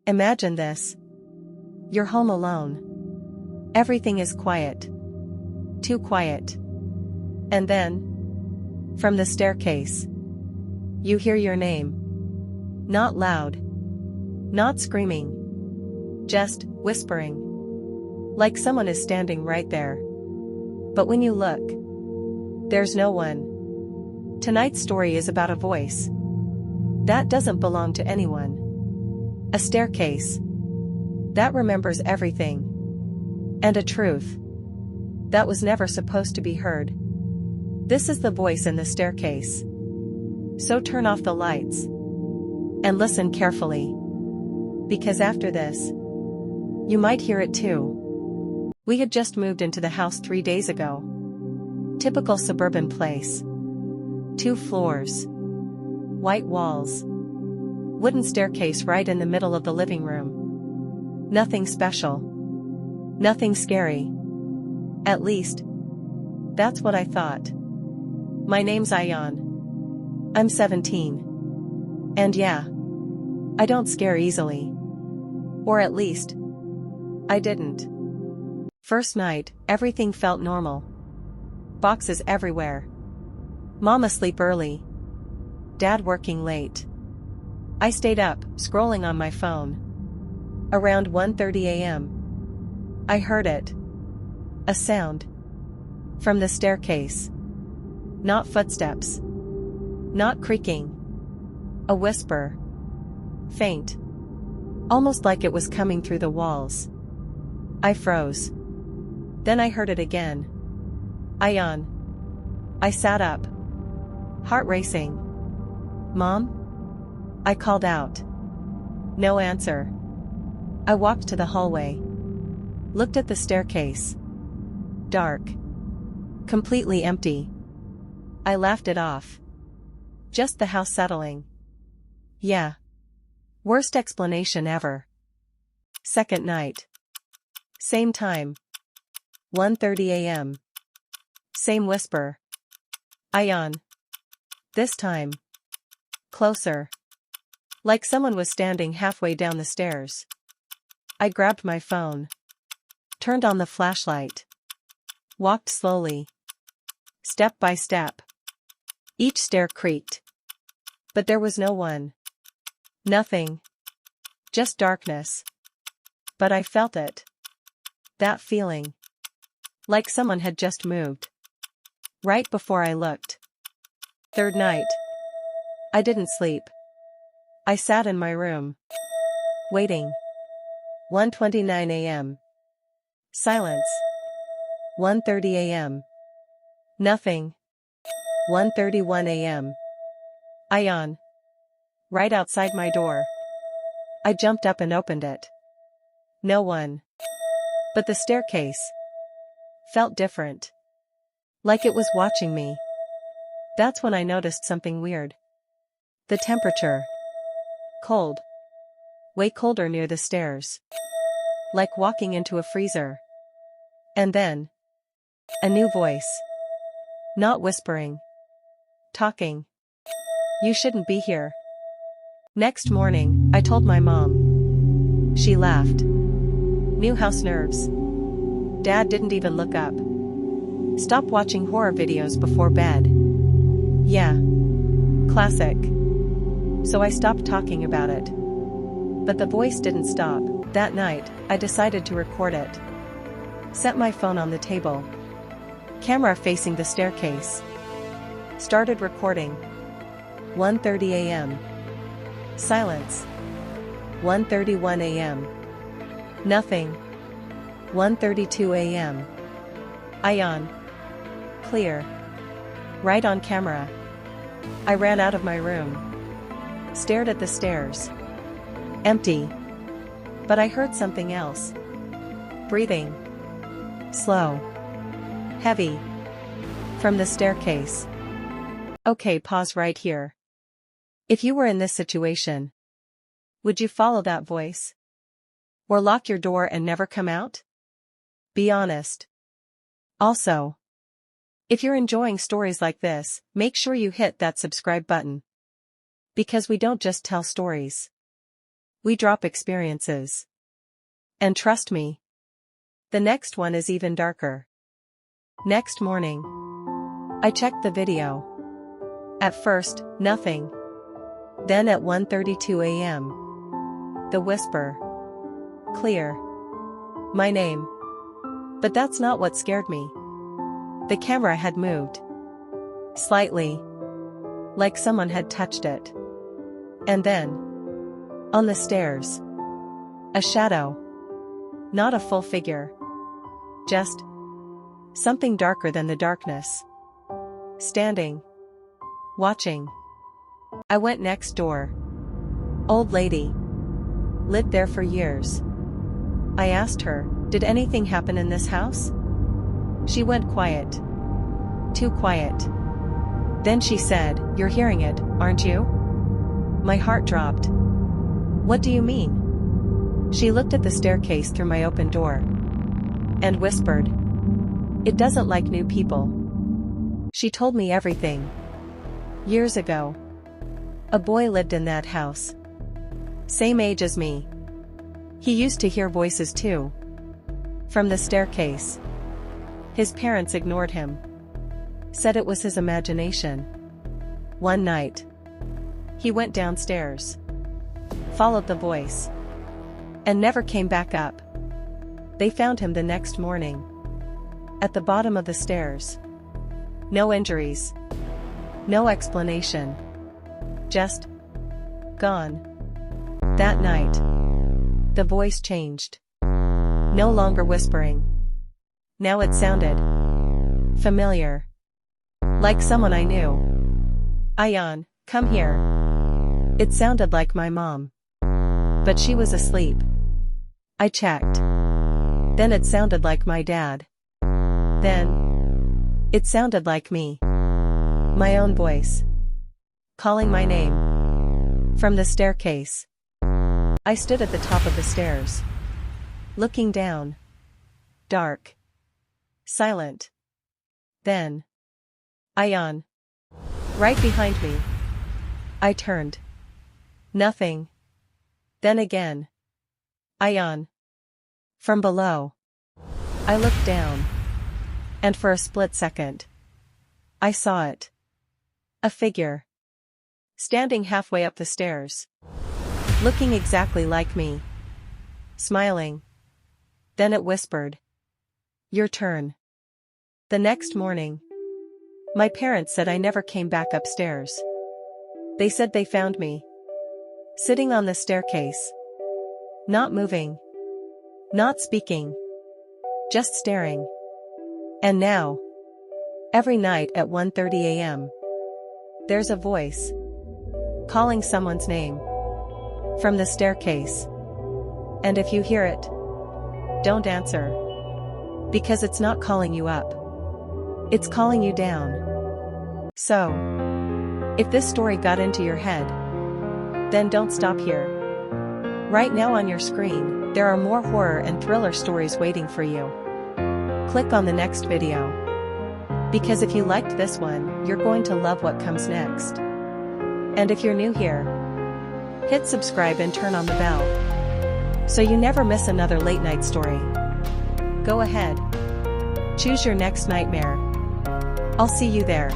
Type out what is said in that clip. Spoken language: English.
Imagine this. You're home alone. Everything is quiet. Too quiet. And then, from the staircase, you hear your name. Not loud. Not screaming. Just whispering. Like someone is standing right there. But when you look, there's no one. Tonight's story is about a voice that doesn't belong to anyone. A staircase that remembers everything. And a truth that was never supposed to be heard. This is the voice in the staircase. So turn off the lights and listen carefully. Because after this, you might hear it too. We had just moved into the house 3 days ago. Typical suburban place. 2 floors. White walls. Wooden staircase right in the middle of the living room. Nothing special. Nothing scary. At least, that's what I thought. My name's Ayan. I'm 17. And yeah, I don't scare easily. Or at least, I didn't. First night, everything felt normal. Boxes everywhere. Mom asleep early. Dad working late. I stayed up, scrolling on my phone. Around 1:30 a.m. I heard it. A sound. From the staircase. Not footsteps. Not creaking. A whisper. Faint. Almost like it was coming through the walls. I froze. Then I heard it again. Ayan. I sat up. Heart racing. Mom? I called out. No answer. I walked to the hallway. Looked at the staircase. Dark. Completely empty. I laughed it off. Just the house settling. Yeah. Worst explanation ever. Second night. Same time. 1:30 a.m. Same whisper. Ayan. This time. Closer. Like someone was standing halfway down the stairs. I grabbed my phone. Turned on the flashlight. Walked slowly. Step by step. Each stair creaked. But there was no one. Nothing. Just darkness. But I felt it. That feeling. Like someone had just moved. Right before I looked. Third night. I didn't sleep. I sat in my room. Waiting. 1:29 a.m. Silence. 1:30 a.m. Nothing. 1:31 a.m. Ayan. Right outside my door. I jumped up and opened it. No one. But the staircase felt different. Like it was watching me. That's when I noticed something weird. The temperature. Cold. Way colder near the stairs. Like walking into a freezer. And then, a new voice. Not whispering. Talking. You shouldn't be here. Next morning, I told my mom. She laughed. New house nerves. Dad didn't even look up. Stop watching horror videos before bed. Yeah. Classic. So I stopped talking about it. But the voice didn't stop. That night, I decided to record it. Set my phone on the table. Camera facing the staircase. Started recording. 1:30 a.m. Silence. 1:31 a.m. Nothing. 1:32 a.m. Ayan. Clear. Right on camera. I ran out of my room. Stared at the stairs. Empty. But I heard something else. Breathing. Slow. Heavy. From the staircase. Okay, pause right here. If you were in this situation, would you follow that voice? Or lock your door and never come out? Be honest. Also, if you're enjoying stories like this, make sure you hit that subscribe button. Because we don't just tell stories. We drop experiences. And trust me, the next one is even darker. Next morning, I checked the video. At first, nothing. Then at 1:32 a.m., the whisper. Clear. My name. But that's not what scared me. The camera had moved. Slightly. Like someone had touched it. And then, on the stairs, a shadow. Not a full figure. Just something darker than the darkness. Standing. Watching. I went next door. Old lady. Lived there for years. I asked her, did anything happen in this house? She went quiet. Too quiet. Then she said, you're hearing it, aren't you? My heart dropped. What do you mean? She looked at the staircase through my open door. And whispered. It doesn't like new people. She told me everything. Years ago. A boy lived in that house. Same age as me. He used to hear voices too. From the staircase. His parents ignored him. Said it was his imagination. One night, he went downstairs. Followed the voice. And never came back up. They found him the next morning. At the bottom of the stairs. No injuries. No explanation. Just gone. That night, the voice changed. No longer whispering. Now it sounded familiar. Like someone I knew. Ayan, come here. It sounded like my mom. But she was asleep. I checked. Then it sounded like my dad. Then, it sounded like me. My own voice. Calling my name. From the staircase. I stood at the top of the stairs. Looking down. Dark. Silent. Then. Ayan. Right behind me. I turned. Nothing. Then again. Ayan. From below. I looked down. And for a split second. I saw it. A figure. Standing halfway up the stairs. Looking exactly like me. Smiling. Then it whispered. Your turn. The next morning. My parents said I never came back upstairs. They said they found me. Sitting on the staircase. Not moving. Not speaking. Just staring. And now. Every night at 1:30 a.m. There's a voice. Calling someone's name. From the staircase. And if you hear it, don't answer. Because it's not calling you up. It's calling you down. So, if this story got into your head, then don't stop here. Right now on your screen, there are more horror and thriller stories waiting for you. Click on the next video. Because if you liked this one, you're going to love what comes next. And if you're new here, hit subscribe and turn on the bell. So you never miss another late night story. Go ahead. Choose your next nightmare. I'll see you there.